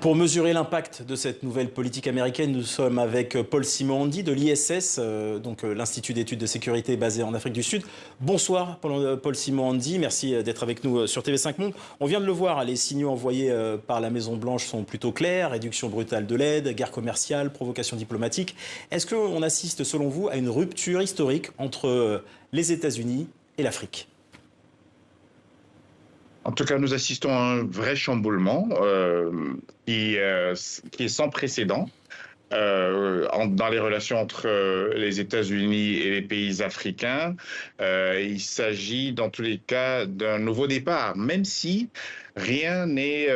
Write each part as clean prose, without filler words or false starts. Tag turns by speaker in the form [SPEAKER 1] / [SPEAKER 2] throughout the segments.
[SPEAKER 1] Pour mesurer l'impact de cette nouvelle politique américaine, nous sommes avec Paul Simondi de l'ISS, l'Institut d'études de sécurité basé en Afrique du Sud. Bonsoir Paul Simondi, merci d'être avec nous sur TV5 Monde. On vient de le voir, les signaux envoyés par la Maison-Blanche sont plutôt clairs, réduction brutale de l'aide, guerre commerciale, provocation diplomatique. Est-ce qu'on assiste selon vous à une rupture historique entre les États-Unis et l'Afrique ?
[SPEAKER 2] En tout cas, nous assistons à un vrai chamboulement qui est sans précédent dans les relations entre les États-Unis et les pays africains. Il s'agit dans tous les cas d'un nouveau départ, même si rien n'est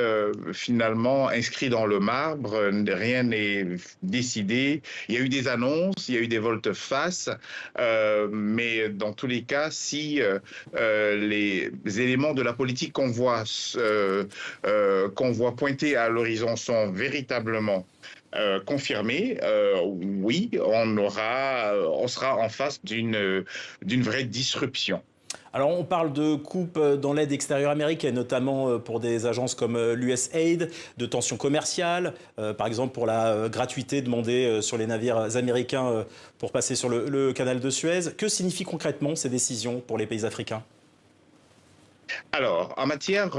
[SPEAKER 2] finalement inscrit dans le marbre, rien n'est décidé. Il y a eu des annonces, il y a eu des volte-face, mais dans tous les cas, si les éléments de la politique qu'on voit pointer à l'horizon sont véritablement confirmé, oui, on sera en face d'une vraie disruption.
[SPEAKER 1] Alors on parle de coupes dans l'aide extérieure américaine, notamment pour des agences comme l'USAID, de tensions commerciales, par exemple pour la gratuité demandée sur les navires américains pour passer sur le canal de Suez. Que signifient concrètement ces décisions pour les pays africains ?
[SPEAKER 2] Alors, en matière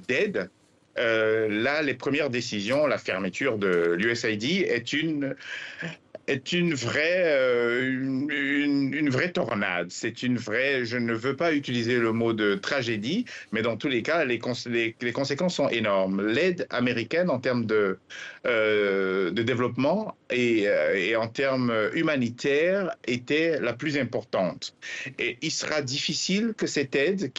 [SPEAKER 2] d'aide, là, les premières décisions, la fermeture de l'USAID est une vraie tornade. Je ne veux pas utiliser le mot de tragédie, mais dans tous les cas, les conséquences sont énormes. L'aide américaine en termes de développement et en termes humanitaires était la plus importante. Et il sera difficile que cette aide,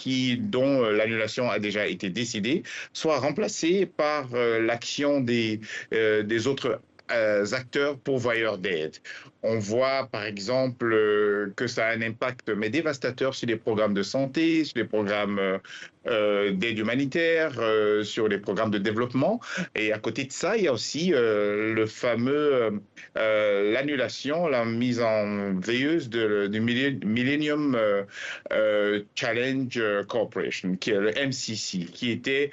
[SPEAKER 2] dont l'annulation a déjà été décidée, soit remplacée par l'action des autres acteurs pourvoyeurs d'aide. On voit par exemple que ça a un impact mais dévastateur sur les programmes de santé, sur les programmes d'aide humanitaire, sur les programmes de développement. Et à côté de ça, il y a aussi l'annulation, la mise en veilleuse du Millennium Challenge Corporation, qui est le MCC, qui était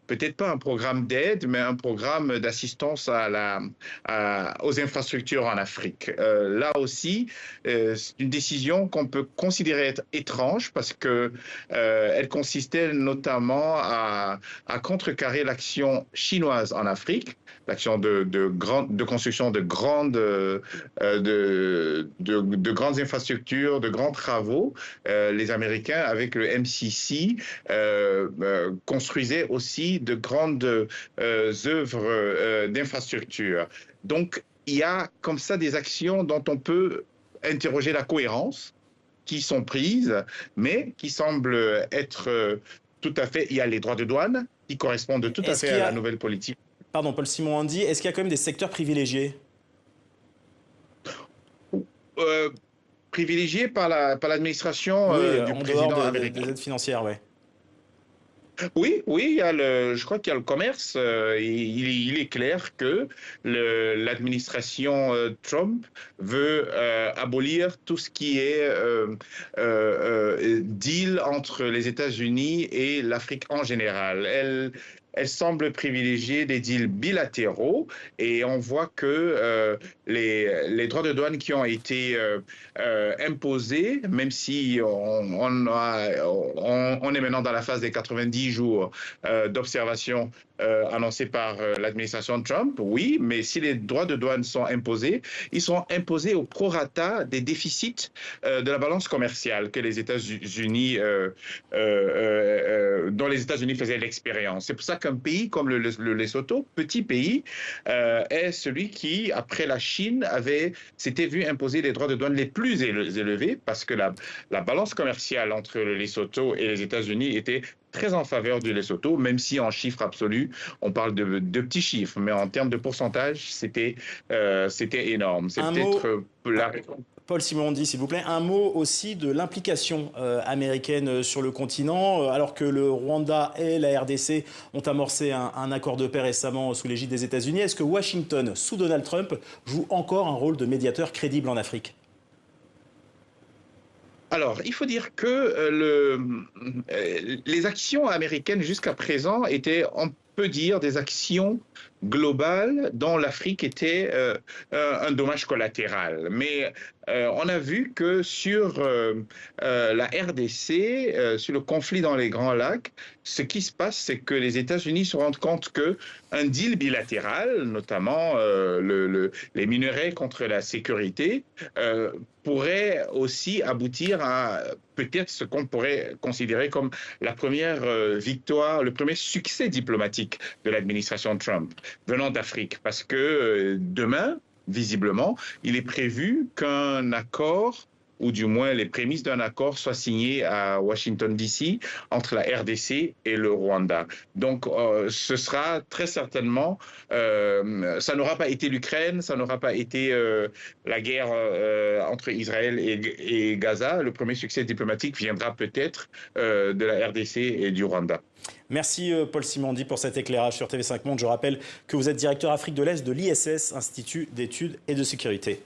[SPEAKER 2] peut-être pas un programme d'aide, mais un programme d'assistance aux infrastructures en Afrique. Là aussi, c'est une décision qu'on peut considérer être étrange parce que elle consistait notamment à contrecarrer l'action chinoise en Afrique, l'action de construction de grandes infrastructures, de grands travaux. Les Américains, avec le MCC, construisaient aussi de grandes œuvres d'infrastructure. Donc, il y a comme ça des actions dont on peut interroger la cohérence, qui sont prises, mais qui semblent être tout à fait... Il y a les droits de douane, qui correspondent tout à fait à la nouvelle politique.
[SPEAKER 1] Pardon, Paul Simondi, est-ce qu'il y a quand même des secteurs privilégiés ?
[SPEAKER 2] Privilégiés par l'administration du président américain.
[SPEAKER 1] Des aides financières, oui.
[SPEAKER 2] Oui, je crois qu'il y a le commerce. Il est clair que l'administration Trump veut abolir tout ce qui est deal entre les États-Unis et l'Afrique en général. Elle semble privilégier des deals bilatéraux et on voit que les droits de douane qui ont été imposés, même si on est maintenant dans la phase des 90 jours d'observation annoncés par l'administration Trump, oui, mais si les droits de douane sont imposés, ils sont imposés au prorata des déficits de la balance commerciale que les États-Unis, dont les États-Unis faisaient l'expérience. C'est pour ça qu'un pays comme le Lesotho, petit pays, est celui qui, après la Chine, s'était vu imposer les droits de douane les plus élevés parce que la balance commerciale entre le Lesotho et les États-Unis était très en faveur du Lesotho, même si en chiffres absolus, on parle de petits chiffres, mais en termes de pourcentage, c'était énorme. C'est peut-être
[SPEAKER 1] Paul Simondi, s'il vous plaît, un mot aussi de l'implication américaine sur le continent, alors que le Rwanda et la RDC ont amorcé un accord de paix récemment sous l'égide des États-Unis. Est-ce que Washington, sous Donald Trump, joue encore un rôle de médiateur crédible en Afrique ?
[SPEAKER 2] Alors, il faut dire que les actions américaines jusqu'à présent étaient peut dire, des actions globales dont l'Afrique était un dommage collatéral. Mais on a vu que sur la RDC, sur le conflit dans les Grands Lacs, ce qui se passe, c'est que les États-Unis se rendent compte qu'un deal bilatéral, notamment les minerais contre la sécurité, pourrait aussi aboutir à peut-être ce qu'on pourrait considérer comme la première victoire, le premier succès diplomatique de l'administration Trump venant d'Afrique. Parce que demain, visiblement, il est prévu qu'un accord, ou du moins les prémices d'un accord, soient signées à Washington, D.C., entre la RDC et le Rwanda. Donc, ce sera très certainement, ça n'aura pas été l'Ukraine, ça n'aura pas été la guerre entre Israël et Gaza. Le premier succès diplomatique viendra peut-être de la RDC et du Rwanda.
[SPEAKER 1] Merci Paul Simondi pour cet éclairage sur TV5 Monde. Je rappelle que vous êtes directeur Afrique de l'Est de l'ISS, Institut d'études et de sécurité.